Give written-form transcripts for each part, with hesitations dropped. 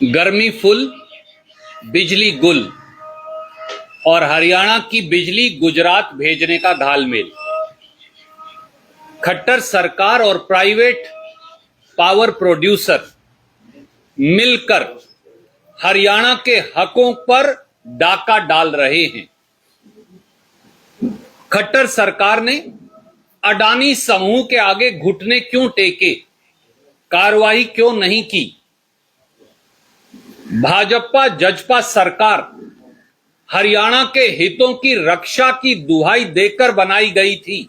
गर्मी फुल, बिजली गुल और हरियाणा की बिजली गुजरात भेजने का घालमेल। खट्टर सरकार और प्राइवेट पावर प्रोड्यूसर मिलकर हरियाणा के हकों पर डाका डाल रहे हैं। खट्टर सरकार ने अडानी समूह के आगे घुटने क्यों टेके, कार्रवाई क्यों नहीं की? भाजपा जजपा सरकार हरियाणा के हितों की रक्षा की दुहाई देकर बनाई गई थी।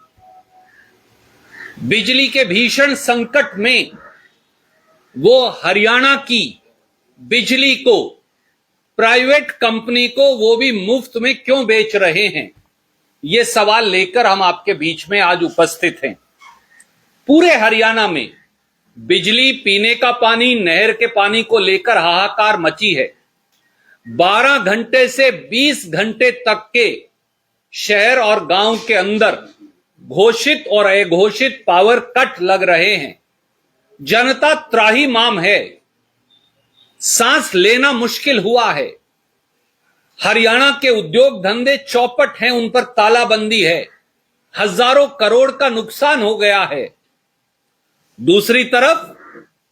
बिजली के भीषण संकट में वो हरियाणा की बिजली को प्राइवेट कंपनी को वो भी मुफ्त में क्यों बेच रहे हैं, ये सवाल लेकर हम आपके बीच में आज उपस्थित हैं। पूरे हरियाणा में बिजली, पीने का पानी, नहर के पानी को लेकर हाहाकार मची है। 12 घंटे से 20 घंटे तक के शहर और गांव के अंदर घोषित और अघोषित पावर कट लग रहे हैं। जनता त्राहिमाम है, सांस लेना मुश्किल हुआ है। हरियाणा के उद्योग धंधे चौपट हैं, उन पर तालाबंदी है। हजारों करोड़ का नुकसान हो गया है। दूसरी तरफ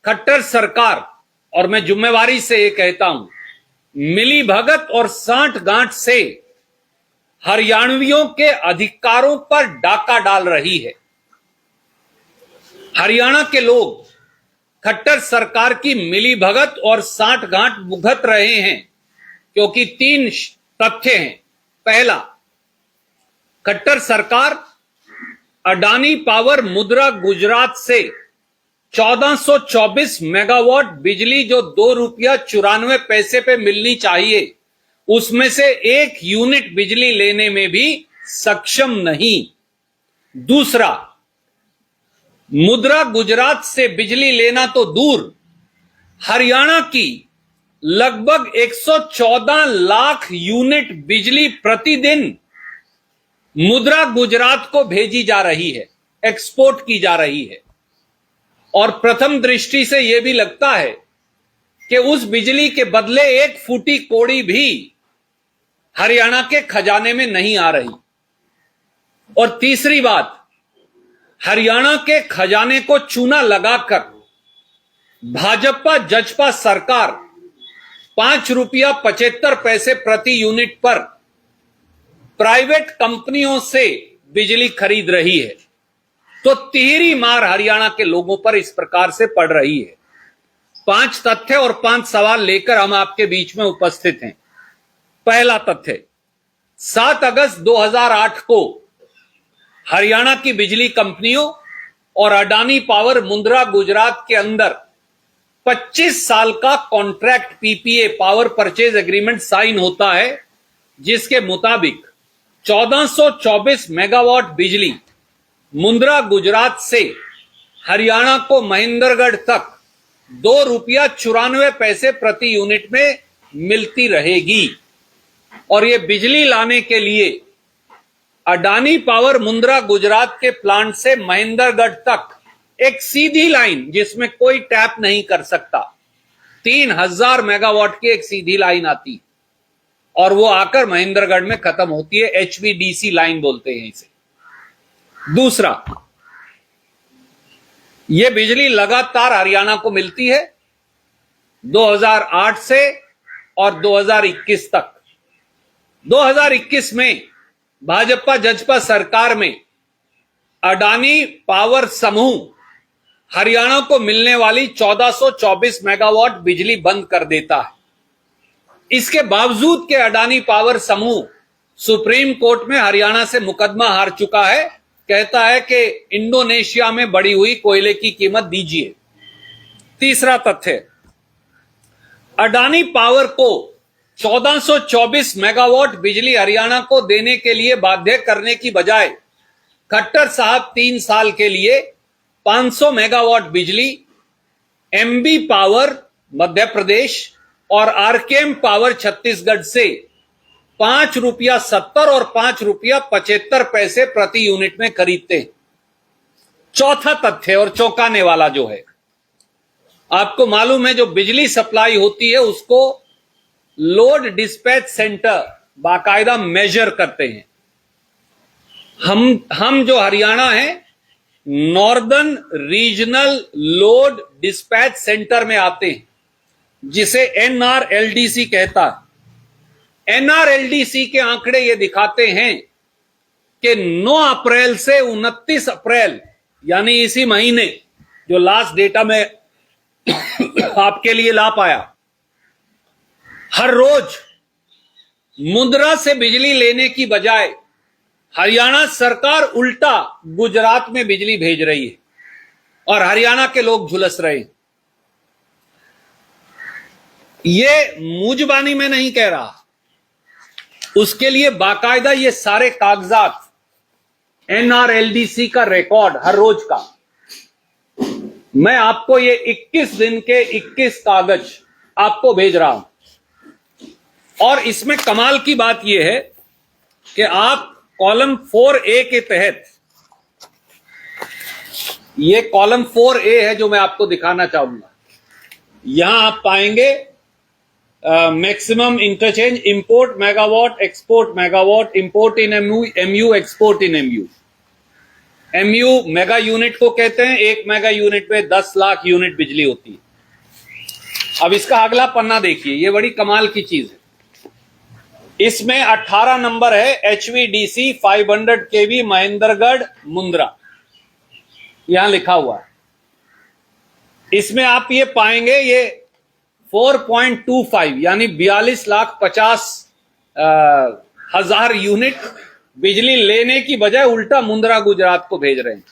खट्टर सरकार, और मैं जिम्मेवारी से ये कहता हूं, मिली भगत और सांठ गांठ से हरियाणवियों के अधिकारों पर डाका डाल रही है। हरियाणा के लोग खट्टर सरकार की मिली भगत और सांठ गांठ भुगत रहे हैं, क्योंकि 3 तथ्य हैं। पहला, खट्टर सरकार अडानी पावर मुद्रा गुजरात से 1424 मेगावाट बिजली जो ₹2.94 पे मिलनी चाहिए, उसमें से 1 यूनिट बिजली लेने में भी सक्षम नहीं। दूसरा, मुद्रा गुजरात से बिजली लेना तो दूर, हरियाणा की लगभग 114 लाख यूनिट बिजली प्रतिदिन मुद्रा गुजरात को भेजी जा रही है, एक्सपोर्ट की जा रही है। और प्रथम दृष्टि से यह भी लगता है कि उस बिजली के बदले 1 फूटी कौड़ी भी हरियाणा के खजाने में नहीं आ रही। और तीसरी बात, हरियाणा के खजाने को चूना लगाकर भाजपा जजपा सरकार ₹5.75 प्रति यूनिट पर प्राइवेट कंपनियों से बिजली खरीद रही है। तो तिहरी मार हरियाणा के लोगों पर इस प्रकार से पड़ रही है। 5 तथ्य और 5 सवाल लेकर हम आपके बीच में उपस्थित हैं। पहला तथ्य, 7 अगस्त 2008 को हरियाणा की बिजली कंपनियों और अडानी पावर मुद्रा गुजरात के अंदर 25 साल का contract PPA power purchase agreement sign होता है, जिसके मुताबिक 1424 मेगावाट बिजली मुद्रा गुजरात से हरियाणा को महेंद्रगढ़ तक ₹2.94 प्रति यूनिट में मिलती रहेगी। और ये बिजली लाने के लिए अडानी पावर मुद्रा गुजरात के प्लांट से महेंद्रगढ़ तक एक सीधी लाइन, जिसमें कोई टैप नहीं कर सकता, 3000 मेगावाट की एक सीधी लाइन आती और वो आकर महेंद्रगढ़ में खत्म होती है। HVDC लाइन बोलते हैं इसे। दूसरा, यह बिजली लगातार हरियाणा को मिलती है 2008 से और 2021 तक। 2021 में भाजपा जजपा सरकार में अडानी पावर समूह हरियाणा को मिलने वाली 1424 मेगावाट बिजली बंद कर देता है। इसके बावजूद के अडानी पावर समूह सुप्रीम कोर्ट में हरियाणा से मुकदमा हार चुका है। कहता है कि इंडोनेशिया में बढ़ी हुई कोयले की कीमत दीजिए। तीसरा तथ्य, अडानी पावर को 1424 मेगावाट बिजली हरियाणा को देने के लिए बाध्य करने की बजाय खट्टर साहब 3 साल के लिए 500 मेगावाट बिजली एमबी पावर मध्य प्रदेश और आरकेएम पावर छत्तीसगढ़ से ₹5.70 और ₹5.75 प्रति यूनिट में खरीदते हैं। चौथा तथ्य और चौंकाने वाला जो है, आपको मालूम है जो बिजली सप्लाई होती है उसको लोड डिस्पैच सेंटर बाकायदा मेजर करते हैं। हम जो हरियाणा है northern regional load dispatch centre में आते हैं, जिसे एनआरएलडीसी कहता है। एनआरएलडीसी के आंकड़े ये दिखाते हैं कि 9 अप्रैल से 29 अप्रैल यानी इसी महीने, जो लास्ट डेटा में आपके लिए ला पाया, हर रोज मुंद्रा से बिजली लेने की बजाय हरियाणा सरकार उल्टा गुजरात में बिजली भेज रही है और हरियाणा के लोग झुलस रहे हैं। ये मुजबानी में नहीं कह रहा, उसके लिए बाकायदा ये सारे कागजात, एनआरएलडीसी का रिकॉर्ड हर रोज का, मैं आपको ये 21 दिन के 21 कागज आपको भेज रहा हूं। और इसमें कमाल की बात यह है कि आप कॉलम 4A के तहत, ये कॉलम 4A है जो मैं आपको दिखाना चाहूंगा, यहां आप पाएंगे maximum interchange, import megawatt, export megawatt, import in MU, export in MU. MU mega unit को कहते हैं, 1 मेगा यूनिट में 10 लाख यूनिट बिजली होती है। अब इसका अगला पन्ना देखिए, ये बड़ी कमाल की चीज है। इसमें 18 नंबर है HVDC 500 kV महेंद्रगढ़ मुंद्रा, यहां लिखा हुआ है। इसमें आप ये पाएंगे ये 4.25 यानी 42,50,000 यूनिट बिजली लेने की बजाय उल्टा मुंद्रा गुजरात को भेज रहे हैं।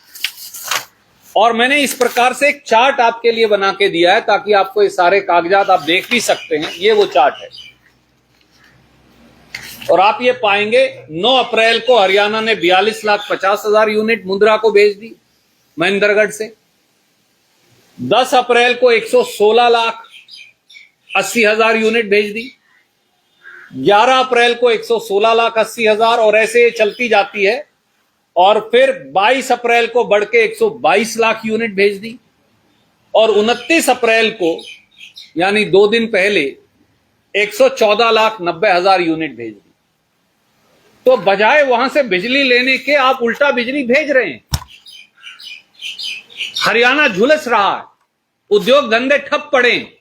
और मैंने इस प्रकार से एक चार्ट आपके लिए बना के दिया है ताकि आपको ये सारे कागजात आप देख भी सकते हैं। ये वो चार्ट है और आप ये पाएंगे 9 अप्रैल को हरियाणा ने 42,50,000 यूनिट मुंद्रा को भेज दी महेंद्रगढ़ से। 10 अप्रैल को 116,80,000 यूनिट भेज दी। 11 अप्रैल को 116,80,000 और ऐसे चलती जाती है। और फिर 22 अप्रैल को बढ़ के 122 लाख यूनिट भेज दी और 29 अप्रैल को यानी 2 दिन पहले 114,90,000 यूनिट भेज दी। तो बजाय वहां से बिजली लेने के आप उल्टा बिजली भेज रहे हैं। हरियाणा झुलस रहा है, उद्योग धंधे ठप पड़े हैं,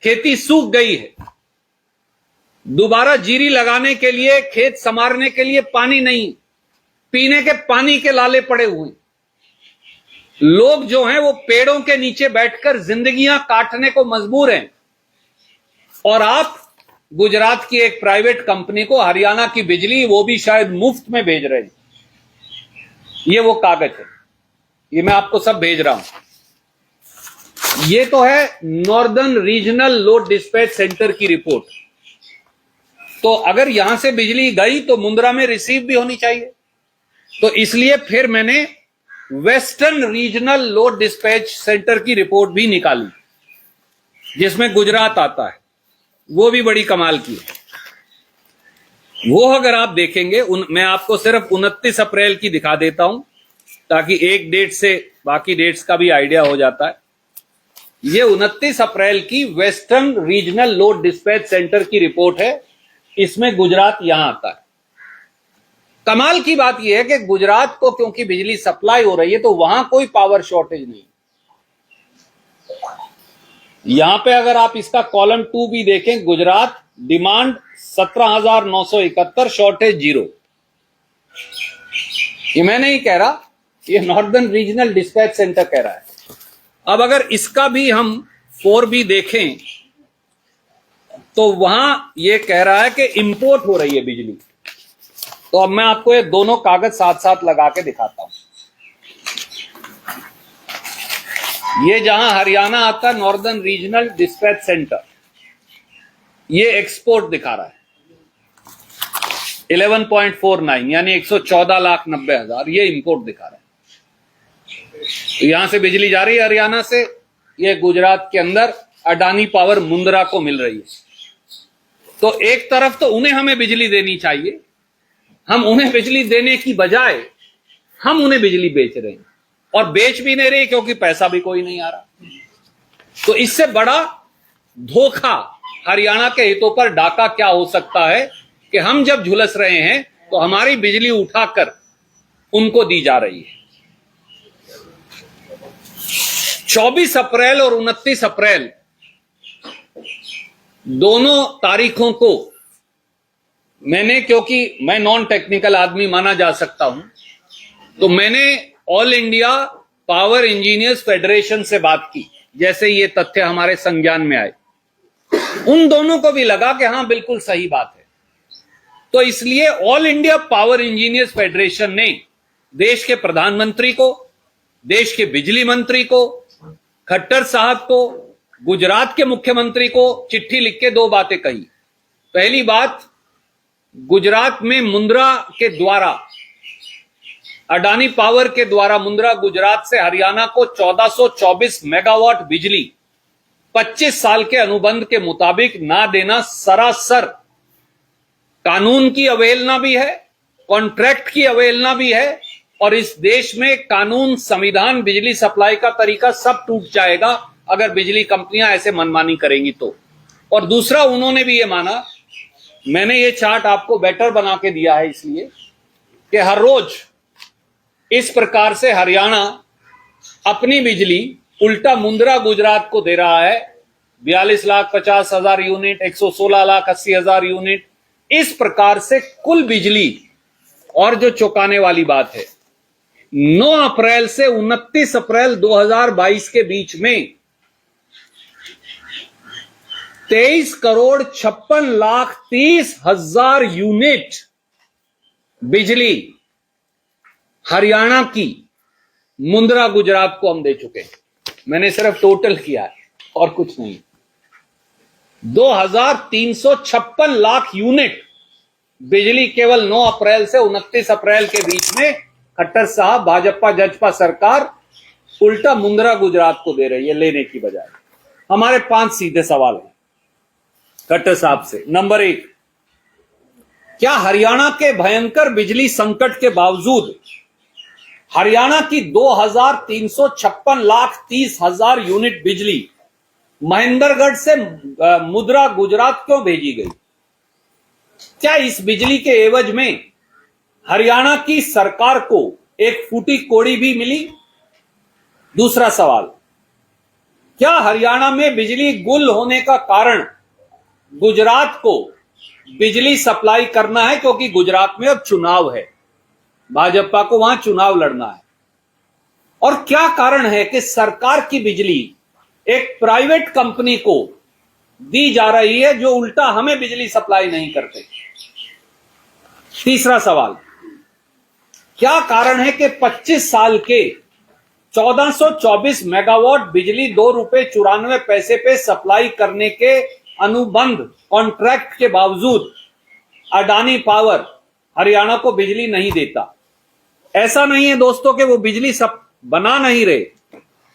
खेती सूख गई है, दोबारा जीरी लगाने के लिए, खेत संवारने के लिए पानी नहीं, पीने के पानी के लाले पड़े हुए। लोग जो हैं वो पेड़ों के नीचे बैठकर जिंदगियां काटने को मजबूर हैं और आप गुजरात की एक प्राइवेट कंपनी को हरियाणा की बिजली वो भी शायद मुफ्त में भेज रहे हैं। ये वो कागज है, ये मैं आपको सब भेज रहा हूं। ये तो है northern regional load dispatch centre की रिपोर्ट। तो अगर यहां से बिजली गई तो मुंद्रा में रिसीव भी होनी चाहिए। तो इसलिए फिर मैंने western regional load dispatch centre की रिपोर्ट भी निकाली जिसमें गुजरात आता है। वो भी बड़ी कमाल की है। वो अगर आप देखेंगे, मैं आपको सिर्फ 29 अप्रैल की दिखा देता हूं ताकि एक डेट से बाकी डेट्स का भी आइडिया हो जाता है। ये 29 अप्रैल की western regional load dispatch centre की रिपोर्ट है। इसमें गुजरात यहां आता है। कमाल की बात यह है कि गुजरात को क्योंकि बिजली सप्लाई हो रही है तो वहां कोई पावर शॉर्टेज नहीं। यहां पे अगर आप इसका कॉलम 2 भी देखें, गुजरात डिमांड 17,971, शॉर्टेज 0। ये मैं नहीं कह रहा, ये नॉर्दर्न रीजनल डिस्पैच सेंटर कह रहा है। अब अगर इसका भी हम 4B देखें तो वहां ये कह रहा है कि इंपोर्ट हो रही है बिजली। तो अब मैं आपको ये दोनों कागज साथ साथ लगा के दिखाता हूं। ये जहां हरियाणा आता है नॉर्दर्न रीजनल डिस्पैच सेंटर, ये एक्सपोर्ट दिखा रहा है 11.49 यानी 114,90,000। ये इंपोर्ट दिखा रहा है। तो यहां से बिजली जा रही है हरियाणा से, ये गुजरात के अंदर अडानी पावर मुंद्रा को मिल रही है। तो एक तरफ तो उन्हें हमें बिजली देनी चाहिए, हम उन्हें बिजली देने की बजाय हम उन्हें बिजली बेच रहे हैं और बेच भी नहीं रहे क्योंकि पैसा भी कोई नहीं आ रहा। तो इससे बड़ा धोखा हरियाणा के हितों पर डाका क्या हो सकता है कि हम जब झुलस रहे हैं तो हमारी बिजली उठाकर उनको दी जा रही है। 24 अप्रैल और 29 अप्रैल दोनों तारीखों को मैंने, क्योंकि मैं नॉन टेक्निकल आदमी माना जा सकता हूं, तो मैंने all India power engineers federation से बात की जैसे ये तथ्य हमारे संज्ञान में आए। उन दोनों को भी लगा कि हां बिल्कुल सही बात है। तो इसलिए all India power engineers federation ने देश के प्रधानमंत्री को, देश के बिजली मंत्री को, खट्टर साहब को, गुजरात के मुख्यमंत्री को चिट्ठी लिख के दो बातें कही। पहली बात, गुजरात में मुंद्रा के द्वारा, अडानी पावर के द्वारा मुंद्रा गुजरात से हरियाणा को 1424 मेगावाट बिजली 25 साल के अनुबंध के मुताबिक ना देना सरासर कानून की अवहेलना भी है, कॉन्ट्रैक्ट की अवहेलना भी है, और इस देश में कानून, संविधान, बिजली सप्लाई का तरीका सब टूट जाएगा अगर बिजली कंपनियां ऐसे मनमानी करेंगी तो। और दूसरा, उन्होंने भी ये माना, मैंने ये चार्ट आपको बेटर बना के दिया है इसलिए कि हर रोज इस प्रकार से हरियाणा अपनी बिजली उल्टा मुंद्रा गुजरात को दे रहा है। 42,50,000 यूनिट, 116,80,000 यूनिट, इस प्रकार से कुल बिजली। और जो चौंकाने वाली बात है, 9 अप्रैल से 29 अप्रैल 2022 के बीच में 23,56,30,000 यूनिट बिजली हरियाणा की मुंद्रा गुजरात को हम दे चुके हैं। मैंने सिर्फ टोटल किया है और कुछ नहीं। 2,356 लाख यूनिट बिजली केवल 9 अप्रैल से 29 अप्रैल के बीच में खट्टर साहब, भाजपा जजपा सरकार उल्टा मुंद्रा गुजरात को दे रही है लेने की बजाय। हमारे 5 सीधे सवाल हैं खट्टर साहब से। नंबर 1, क्या हरियाणा के भयंकर बिजली संकट के बावजूद हरियाणा की 2,356,30,000 यूनिट बिजली महेंद्रगढ़ से मुंद्रा गुजरात क्यों भेजी गई? क्या इस बिजली के एवज में हरियाणा की सरकार को एक फूटी कौड़ी भी मिली? दूसरा सवाल, क्या हरियाणा में बिजली गुल होने का कारण गुजरात को बिजली सप्लाई करना है क्योंकि गुजरात में अब चुनाव है, भाजपा को वहां चुनाव लड़ना है? और क्या कारण है कि सरकार की बिजली एक प्राइवेट कंपनी को दी जा रही है जो उल्टा हमें बिजली सप्लाई नहीं करते? तीसरा सवाल, क्या कारण है कि 25 साल के 1424 मेगावाट बिजली 2 रुपए 94 पैसे पे सप्लाई करने के अनुबंध कॉन्ट्रैक्ट के बावजूद अडानी पावर हरियाणा को बिजली नहीं देता? ऐसा नहीं है दोस्तों कि वो बिजली सब बना नहीं रहे।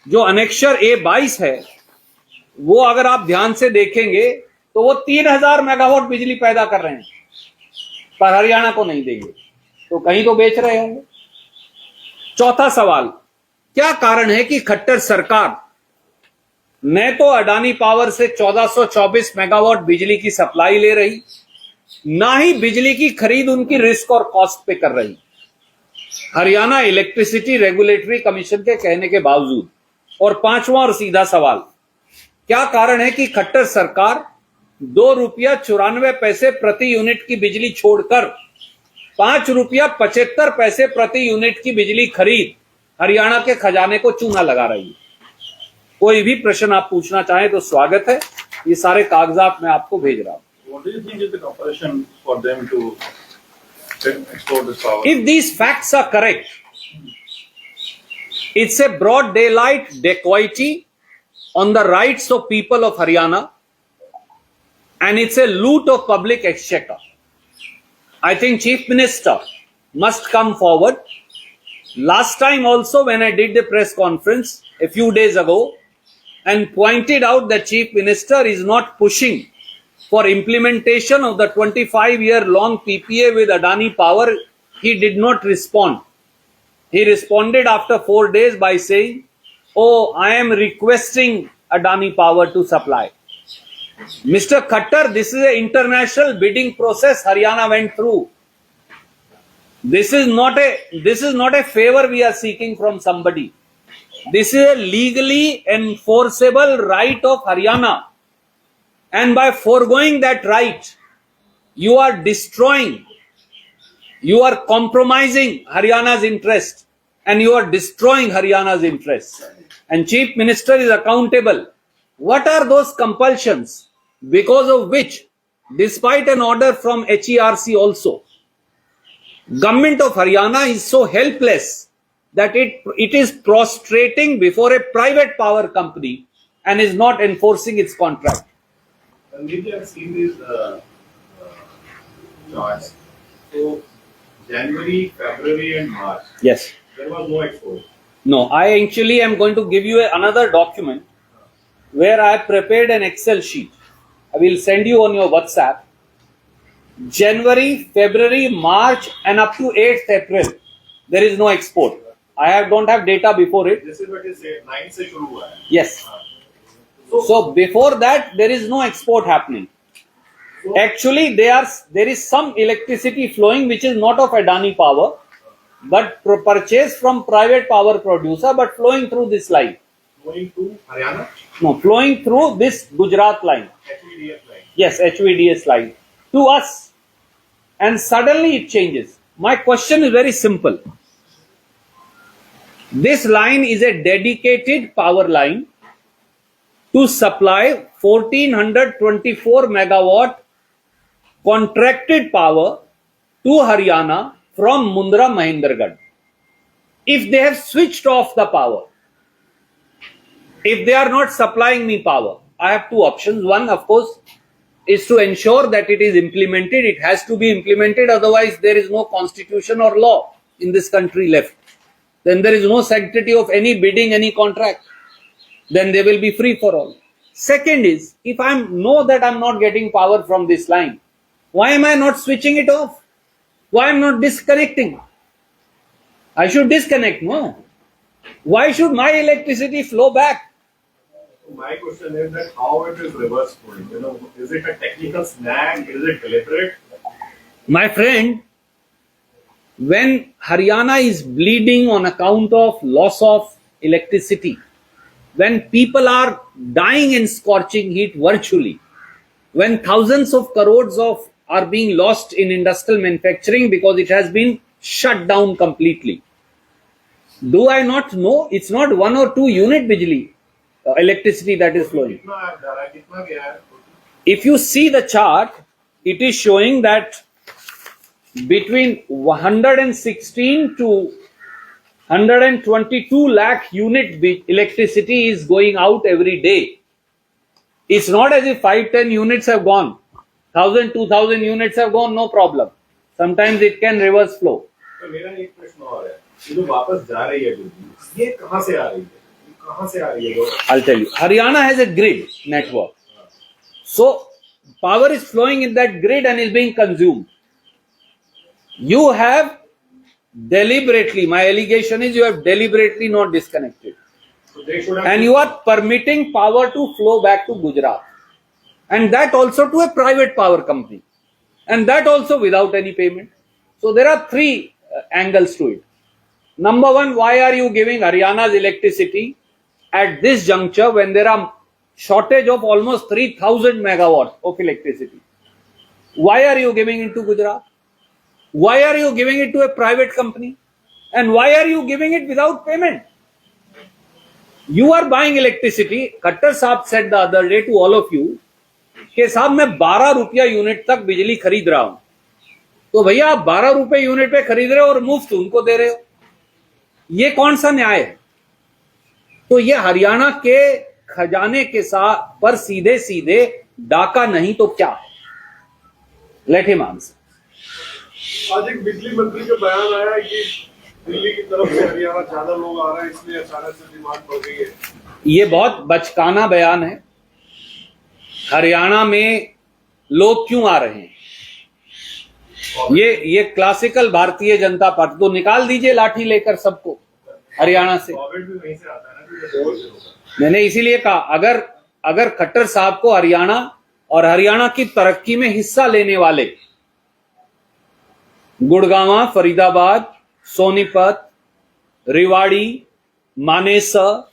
जो अनेक्षर A22 है वो अगर आप ध्यान से देखेंगे तो वो 3,000 मेगावाट बिजली पैदा कर रहे हैं, पर हरियाणा को नहीं देंगे, तो कहीं तो बेच रहे होंगे। चौथा सवाल, क्या कारण है कि खट्टर सरकार न तो अडानी पावर से 1424 मेगावाट बिजली की सप्लाई ले रही, ना ही बिजली की खरीद उनकी रिस्क और कॉस्ट पे कर रही, हरियाणा इलेक्ट्रिसिटी रेगुलेटरी कमीशन के कहने के बावजूद? और पांचवा और सीधा सवाल, क्या कारण है कि खट्टर सरकार 2 रुपया 94 पैसे प्रति यूनिट की बिजली छोड़कर 5 रुपया 75 पैसे प्रति यूनिट की बिजली खरीद हरियाणा के खजाने को चूना लगा रही है? कोई भी प्रश्न आप पूछना चाहें तो स्वागत है, ये सारे कागजात मैं आपको भेज रहा हूं। What do you think is the compulsion for them to export this power? If these facts are correct, it's a broad daylight dacoity on the rights of people of Haryana, and it's a loot of public exchequer. I think Chief Minister must come forward. Last time also when I did the press conference a few days ago and pointed out that Chief Minister is not pushing for implementation of the 25-year-long PPA with Adani Power, he did not respond. He responded after 4 days by saying, "Oh, I am requesting Adani Power to supply. Mr. Khattar, this is an international bidding process Haryana went through. This is not a favor we are seeking from somebody. This is a legally enforceable right of Haryana. And by foregoing that right, you are destroying, you are compromising Haryana's interest, and you are destroying Haryana's interest. And Chief Minister is accountable. What are those compulsions because of which, despite an order from HERC also, Government of Haryana is so helpless that it is prostrating before a private power company and is not enforcing its contract. Maybe I've seen these charts. So January, February, and March, Yes. there was no export. No, I actually am going to give you another document where I have prepared an Excel sheet. I will send you on your WhatsApp. January, February, March, and up to 8th April, there is no export. I don't have data before it. This is what is said. 9 से शुरू हुआ है. Yes. So before that, there is no export happening. Actually, there is some electricity flowing which is not of Adani Power, but purchased from private power producer, but flowing through this line. Going to Haryana, No, flowing through this Gujarat line. HVDF line. Yes, HVDS line. To us. And suddenly it changes. My question is very simple. This line is a dedicated power line to supply 1424 megawatt contracted power to Haryana from Mundra Mahendragarh. If they have switched off the power, if they are not supplying me power, I have two options. One, of course, is to ensure that it is implemented. It has to be implemented, otherwise there is no constitution or law in this country left. Then there is no sanctity of any bidding, any contract. Then they will be free for all. Second is, if I know that I am not getting power from this line, why am I not switching it off? Why am I not disconnecting? I should disconnect, no? Why should my electricity flow back? So my question is that how it is reverse flowing? You know, is it a technical snag? Is it deliberate? My friend, when Haryana is bleeding on account of loss of electricity, when people are dying in scorching heat virtually, when thousands of crores are being lost in industrial manufacturing because it has been shut down completely, do I not know? It's not 1 or 2 unit bijli, electricity that is flowing. कितना गया है? If you see the chart, it is showing that between 116 to 122 lakh unit electricity is going out every day. It's not as if 5-10 units have gone. 1,000-2,000 units have gone, no problem. Sometimes it can reverse flow. तो मेरा एक प्रश्न और है, ये जो वापस जा रही है बिजली, ये कहाँ से आ रही है? कहाँ से आ रही है? I'll tell you. Haryana has a grid network. So, power is flowing in that grid and is being consumed. You have deliberately, my allegation is you have deliberately not disconnected. So they should have. And you are permitting power to flow back to Gujarat. And that also to a private power company. And that also without any payment. So there are 3 angles to it. Number 1, why are you giving Haryana's electricity at this juncture when there are shortage of almost 3,000 megawatts of electricity? Why are you giving it to Gujarat? Why are you giving it to a private company? And why are you giving it without payment? You are buying electricity. Khattar Saab said the other day to all of you, कि साहब मैं 12 रुपया unit तक बिजली खरीद रहा हूं. तो भैया आप 12 रुपए यूनिट पे खरीद रहे हो और मुफ्त उनको दे रहे हो. ये कौन सा न्याय है? तो ये हरियाणा के खजाने के साथ पर सीधे सीधे डाका नहीं तो क्या है? Let him answer. आज एक बिजली मंत्री का बयान आया है कि दिल्ली की तरफ से हरियाणा ज्यादा लोग आ रहे हैं, इसलिए अचानक से डिमांड बढ़ गई है. ये बहुत बचकाना बयान है. हरियाणा में लोग क्यों आ रहे हैं? ये क्लासिकल भारतीय जनता पार्टी. तो निकाल दीजिए लाठी लेकर सबको. हरियाणा से। गवर्नमेंट भी वहीं से आता है ना, तो ये से होगा। मैंने इसीलिए कहा अगर खट्टर साहब को हरियाणा और हरियाणा की तरक्की में हिस्सा लेने वाले गुड़गांव, फरीदाबाद, सोनीपत, रेवाड़ी, मानेसर,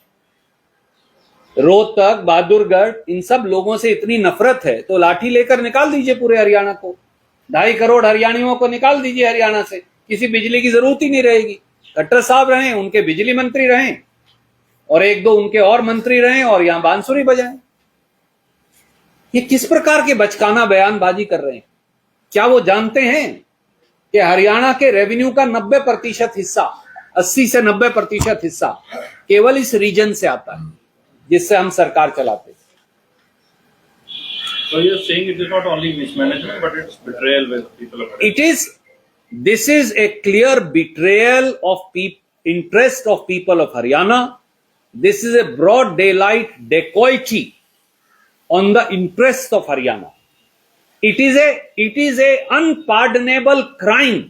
रोहतक, बहादुरगढ़, इन सब लोगों से इतनी नफरत है तो लाठी लेकर निकाल दीजिए पूरे हरियाणा को। 2.5 करोड़ हरियाणियों को निकाल दीजिए हरियाणा से, किसी बिजली की जरूरत ही नहीं रहेगी। खट्टर साहब रहें, उनके बिजली मंत्री रहें और 1-2 उनके और मंत्री रहें और यहां बांसुरी बजाएं। ये किस प्रकार के बचकाना बयानबाजी कर रहे हैं? क्या वो जानते हैं कि हरियाणा के रेवेन्यू का 90% हिस्सा, 80 से 90% हिस्सा केवल इस रीजन से आता है जिससे हम सरकार चलाते हैं। So you're saying it is not only mismanagement, but it's betrayal with people of Haryana. This is a clear betrayal of interest of people of Haryana. This is a broad daylight dacoity on the interest of Haryana. It is a unpardonable crime.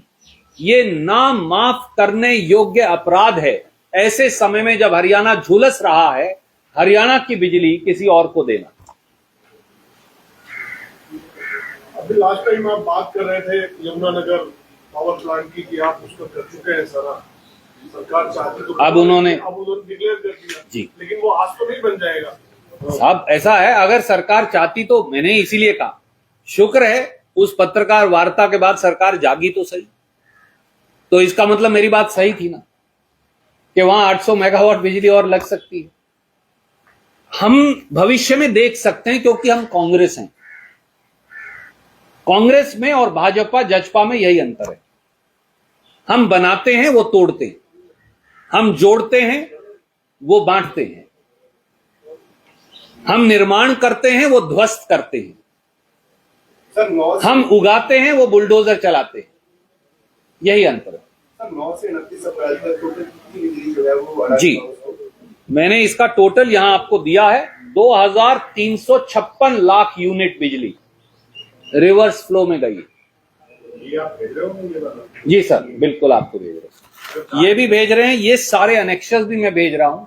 ये ना माफ करने योग्य अपराध है ऐसे समय में जब हरियाणा झुलस रहा है हरियाणा की बिजली किसी और को देना। अभी लास्ट टाइम आप बात कर रहे थे यमुनानगर पावर प्लांट की कि आप उसको कर चुके हैं सारा, सरकार चाहती तो अब उन्होंने डिक्लेयर कर दिया जी, लेकिन वो आज तो नहीं बन जाएगा साहब। ऐसा है अगर सरकार चाहती तो, मैंने इसीलिए कहा शुक्र है उस पत्रकार वार्ता के बाद सरकार जागी तो सही। तो इसका मतलब मेरी बात सही थी ना कि वहां 800 मेगावाट बिजली और लग सकती है। हम भविष्य में देख सकते हैं क्योंकि हम कांग्रेस हैं। कांग्रेस में और भाजपा जजपा में यही अंतर है। हम बनाते हैं, वो तोड़ते हैं। हम जोड़ते हैं, वो बांटते हैं। हम निर्माण करते हैं, वो ध्वस्त करते हैं। सर हम उगाते हैं, वो बुलडोजर चलाते हैं। यही अंतर है। सर 9 से 29 अप्रैल तक टोटल कितनी बिजली जो है वो जी, मैंने इसका टोटल यहां आपको दिया है। 2356 लाख यूनिट बिजली रिवर्स फ्लो में गई। ये आप भेज रहे हो ये वाला? जी सर, बिल्कुल आपको भेज रहे हैं। ये भी भेज रहे हैं, ये सारे अनेक्शंस भी मैं भेज रहा हूं।